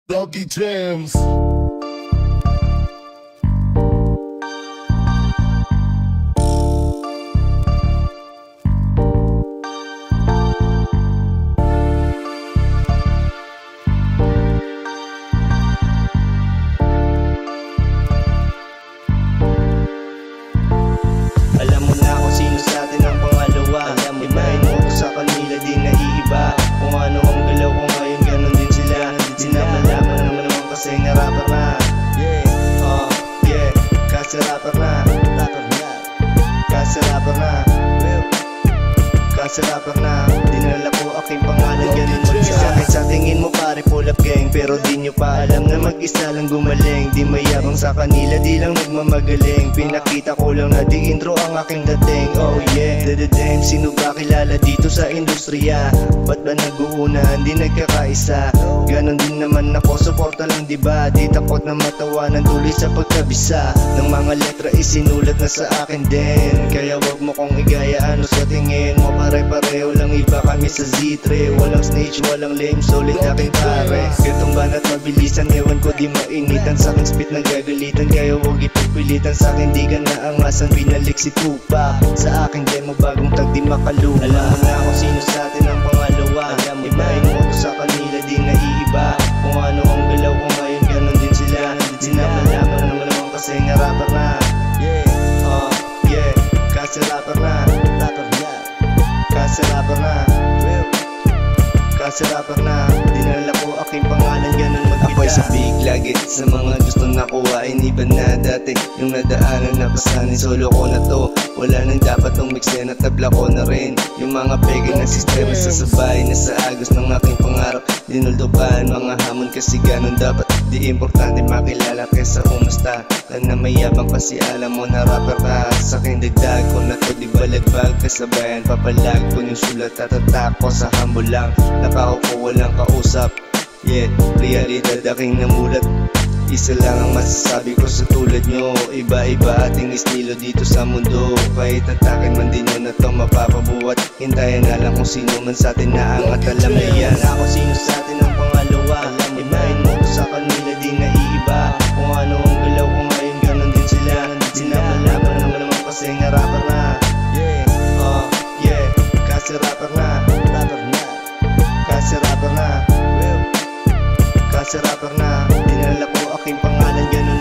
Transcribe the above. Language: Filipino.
Doggy Jams. Alam mo na kung sino sa atin ang pangalawa. Ibahin mo ko sa kanila, di naiiba. Kung ano ang galaw ko ngayon, ganon din sila. Di na malaman naman kasi nga rapper na. Kasi rapper na. Kasi rapper na. Kasi rapper na. Dinala ko aking pangalan, ganon mag-isa. Kahit sa tingin mo pare pull up gang, pero di nyo pa alam na mag-isa lang gumaling. Di mayabang sa kanila, di lang nagmamagaling. Pinakita ko lang na di intro ang aking dating. Oh yeah, dadadam, sino ba kilala dito sa industriya? Ba't ba nag-uunahan, di nagkakaisa? Ganon din naman ako, suporta lang diba? Di takot na matawanan tuloy sa pagkabisa ng mga letra isinulat na sa akin din. Kaya wag mo kong igaya, ano sa tingin mo? Pare-pareho lang, iba kami sa Z3. Walang snitch, walang lame, solid aking pare. Gantong banat mabilisan, ewan ko di mainitan. Sa akin spit nagagalitan, kaya huwag ipagpilitan. Sa akin di ka naangasan, binalik si Tupac. Sa aking demo bagong tag di makaluma. Alam mo na kung sino sa atin ang pangalawa. Ibahin mo ko sa kanila, di naiiba. Kung ano ang galaw ko ngayon, ganon din sila. Di na malaman naman kasi nga rapper na. Kasi rapper na. Kasi rapper na. Kasi rapper na. Dinala ko aking pangalan, ganon magbita. Ako'y sabik lagi sa mga gusto nakuhain. Iba na dati yung nadaanan na pasanin. Solo ko na to, wala nang dapat nung mixen at tabla ko na rin. Yung mga pege ng sistema sasabay na sa agos ng aking pangarap. Dinuldupan mga hamon kasi ganon dapat. Di importante makilala kesa umusta. Lang na mayabang kasi alam mo na rapper ka. Sa aking dagdag ko na to, di balagbag kasabayan. Papalag ko yung sulat at atak ko sa humble lang. Nakaupo walang kausap. Yeah, realidad aking namulat. Isa lang ang masasabi ko sa tulad nyo. Iba-iba ating estilo dito sa mundo. Kahit atakin man din nyo na to mapapabuhat. Hintayan na lang kung sino man sa atin naangat. Alam na yan ako sino sa atin ang pangalawa. Ibahin mo ko sa kanila, di naiiba. Kung ano ang galaw ko ngayon, ganon din sila. Di na malaman naman kasi nga rapper na. Kasi rapper na. Kasi rapper na. Kasi rapper na. Dinala ko aking pangalan, ganon